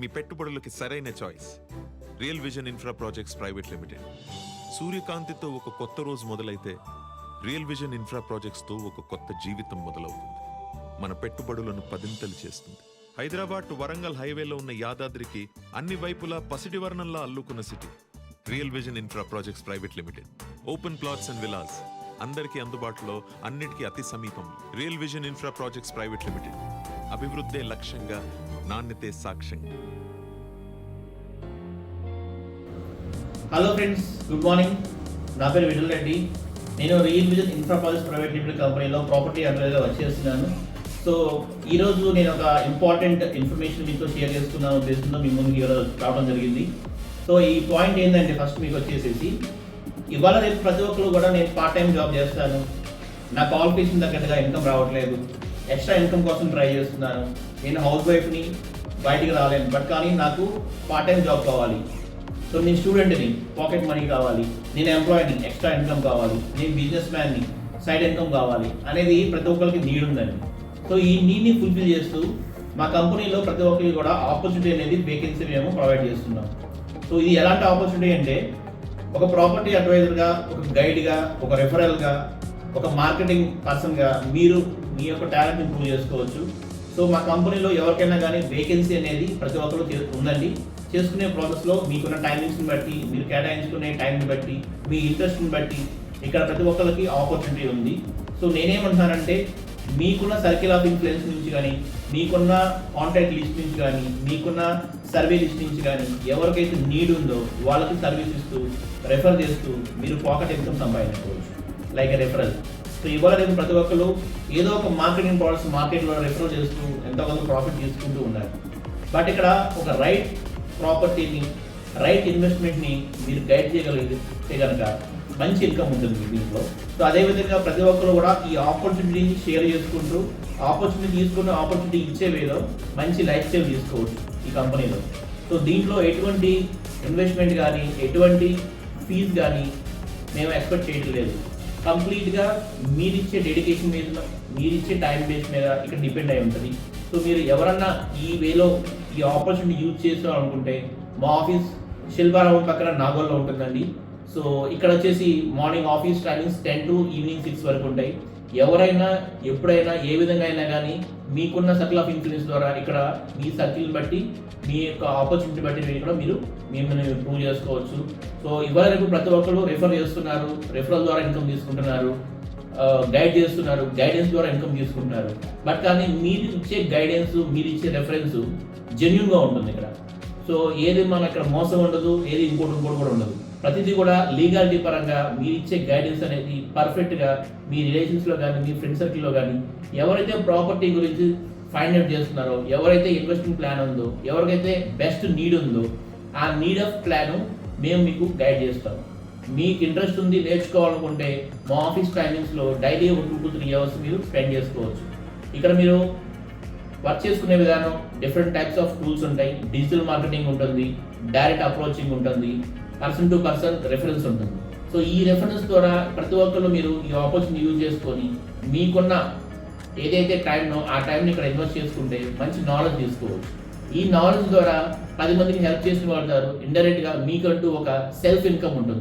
మీ పెట్టుబడులకి సరైన choice. Real vision infra projects private limited. సూర్యకాంతితో ఒక కొత్త రోజు మొదలైతే రియల్ విజన్ ఇన్ఫ్రా ప్రాజెక్ట్స్తో ఒక కొత్త జీవితం మొదలవుతుంది. మన పెట్టుబడులను పదింతలు చేస్తుంది. హైదరాబాద్ టు వరంగల్ హైవేలో ఉన్న యాదాద్రికి అన్ని వైపులా పసిడి వర్ణంలా అల్లుకున్న city real vision infra projects private limited. Open plots and villas, అందరికీ అందుబాటులో, అన్నిటికీ అతి సమీపం. Real vision infra projects private limited. అభివృద్ధే లక్ష్యంగా, నాణ్యతే సాక్ష్యంగా. Hello friends, good morning. నా పేరు విఠల్ రెడ్డి. నేను real vision infra projects private limited కంపెనీలో ప్రాపర్టీ అడ్వైజర్గా వర్క్ చేస్తున్నాను. సో ఈరోజు నేను ఒక ఇంపార్టెంట్ ఇన్ఫర్మేషన్ మీతో షేర్ చేసుకున్న ఉద్దేశంతో మీ ముందుకు రావడం జరిగింది. సో ఈ పాయింట్ ఏంటంటే, ఫస్ట్ మీకు వచ్చేసేసి ఇవాళ రేపు ప్రతి ఒక్కరు కూడా నేను పార్ట్ టైం జాబ్ చేస్తాను, నా క్వాలిఫికేషన్ తగ్గట్టుగా ఇన్కమ్ రావట్లేదు, ఎక్స్ట్రా ఇన్కమ్ కోసం ట్రై చేస్తున్నాను, నేను హౌస్ వైఫ్ని, బయటికి రాలేను, బట్ కానీ నాకు పార్ట్ టైం జాబ్ కావాలి. సో నేను స్టూడెంట్ని, పాకెట్ మనీ కావాలి, నేను ఎంప్లాయీని, ఎక్స్ట్రా ఇన్కమ్ కావాలి, నేను బిజినెస్ మ్యాన్ని, సైడ్ ఇన్కమ్ కావాలి అనేది ప్రతి ఒక్కరికి నీడ్ ఉందండి. సో ఈ నీడ్ని ఫుల్ఫిల్ చేస్తూ మా కంపెనీలో ప్రతి ఒక్కరికి కూడా ఆపర్చునిటీ అనేది వేకెన్సీ మేము ప్రొవైడ్ చేస్తున్నాం. సో ఇది ఎలాంటి ఆపర్చునిటీ అంటే, ఒక ప్రాపర్టీ అడ్వైజర్గా, ఒక గైడ్గా, ఒక రెఫరల్గా, ఒక మార్కెటింగ్ పర్సన్గా మీరు మీ యొక్క టాలెంట్ని ఇంప్రూవ్ చేసుకోవచ్చు. సో మా కంపెనీలో ఎవరికైనా కానీ వేకెన్సీ అనేది ప్రతి ఒక్కరు ఉందండి. చేసుకునే ప్రాసెస్లో మీకున్న టైమింగ్స్ని బట్టి, మీరు కేటాయించుకునే టైంని బట్టి, మీ ఇంట్రెస్ట్ని బట్టి ఇక్కడ ప్రతి ఒక్కరికి ఆపర్చునిటీ ఉంది. సో నేనేమంటున్నానంటే, మీకున్న సర్కిల్ ఆఫ్ ఇన్ఫ్లుయెన్స్ నుంచి కానీ, మీకున్న కాంటాక్ట్ లిస్ట్ నుంచి కానీ, మీకున్న సర్వే లిస్ట్ నుంచి కానీ ఎవరికైతే నీడ్ ఉందో వాళ్ళకి సర్వీస్ ఇస్తూ, రెఫర్ చేస్తూ మీరు పాకెట్ ఇన్కమ్ సంపాదించుకోవచ్చు, లైక్ ఎ రెఫరల్. సో ఇవాళ రేపు ప్రతి ఒక్కరు ఏదో ఒక మార్కెటింగ్ ప్రోడక్ట్స్ మార్కెట్లో రెఫర్ చేస్తూ ఎంతో కొంత ప్రాఫిట్ తీసుకుంటూ ఉన్నారు. బట్ ఇక్కడ ఒక రైట్ ప్రాపర్టీని, రైట్ ఇన్వెస్ట్మెంట్ని మీరు గైడ్ చేయగలిగితే కనుక మంచి ఇన్కమ్ ఉంటుంది దీంట్లో. సో అదేవిధంగా ప్రతి ఒక్కరు కూడా ఈ ఆపర్చునిటీని షేర్ చేసుకుంటూ, ఆపర్చునిటీ తీసుకున్న ఆపర్చునిటీ ఇచ్చే వేలో మంచి లైఫ్ స్టైల్ తీసుకోవచ్చు ఈ కంపెనీలో. సో దీంట్లో ఎటువంటి ఇన్వెస్ట్మెంట్ కానీ, ఎటువంటి ఫీజు కానీ మేము ఎక్స్పెక్ట్ చేయడం లేదు. కంప్లీట్గా మీరిచ్చే డెడికేషన్ మీద, మీరిచ్చే టైం బేస్ మీద ఇక్కడ డిపెండ్ అయి ఉంటుంది. సో మీరు ఎవరన్నా ఈ వేలో ఈ ఆపర్చునిటీ యూజ్ చేసుకోవాలనుకుంటే, మా ఆఫీస్ శిల్పారావు పక్కన నాగోల్లో ఉంటుందండి. సో ఇక్కడ వచ్చేసి morning office timings 10 to evening 6 వరకు ఉంటాయి. ఎవరైనా ఎప్పుడైనా ఏ విధంగా అయినా కానీ మీకున్న సర్కిల్ ఆఫ్ ఇన్ఫ్లుయెన్స్ ద్వారా ఇక్కడ మీ సర్కిల్ని బట్టి, మీ యొక్క ఆపర్చునిటీ బట్టి ఇక్కడ మీరు మిమ్మల్ని ప్రూవ్ చేసుకోవచ్చు. సో ఇవాళ రేపు ప్రతి ఒక్కరు రెఫర్ చేస్తున్నారు, రెఫరల్ ద్వారా ఇన్కమ్ తీసుకుంటున్నారు, గైడ్ చేస్తున్నారు, గైడెన్స్ ద్వారా ఇన్కమ్ తీసుకుంటున్నారు. బట్ కానీ మీరు ఇచ్చే గైడెన్స్, మీరు ఇచ్చే రెఫరెన్స్ జెన్యూన్గా ఉంటుంది ఇక్కడ. సో ఏది మన ఇక్కడ మోసం ఉండదు, ఏది ఇంకోటి కూడా ఉండదు. ప్రతిదీ కూడా లీగాలిటీ పరంగా మీరు ఇచ్చే గైడెన్స్ అనేది పర్ఫెక్ట్గా మీ రిలేషన్స్లో కానీ, మీ ఫ్రెండ్ సర్కిల్లో కానీ ఎవరైతే ప్రాపర్టీ గురించి ఫైండ్ అవుట్ చేస్తున్నారో, ఎవరైతే ఇన్వెస్ట్మెంట్ ప్లాన్ ఉందో, ఎవరికైతే బెస్ట్ నీడ్ ఉందో ఆ నీడ్ ఆఫ్ ప్లాను మేము మీకు గైడ్ చేస్తాము. మీకు ఇంట్రెస్ట్ ఉంది, నేర్చుకోవాలనుకుంటే మా ఆఫీస్ టైమింగ్స్లో డైలీ 2 to 3 hours మీరు స్పెండ్ చేసుకోవచ్చు. ఇక్కడ మీరు వర్క్ చేసుకునే విధానం, డిఫరెంట్ టైప్స్ ఆఫ్ టూల్స్ ఉంటాయి. డిజిటల్ మార్కెటింగ్ ఉంటుంది, డైరెక్ట్ అప్రోచింగ్ ఉంటుంది, పర్సన్ టు పర్సన్ రెఫరెన్స్ ఉంటుంది. సో ఈ రెఫరెన్స్ ద్వారా ప్రతి ఒక్కరు మీరు ఈ ఆపర్చునిటీ యూజ్ చేసుకొని మీకున్న ఏదైతే టైంనో ఆ టైంని ఇక్కడ ఇన్వెస్ట్ చేసుకుంటే మంచి నాలెడ్జ్ తీసుకోవచ్చు. ఈ నాలెడ్జ్ ద్వారా 10 మందికి హెల్ప్ చేసిన వాడతారు. ఇండైరెక్ట్గా మీకంటూ ఒక సెల్ఫ్ ఇన్కమ్ ఉంటుంది.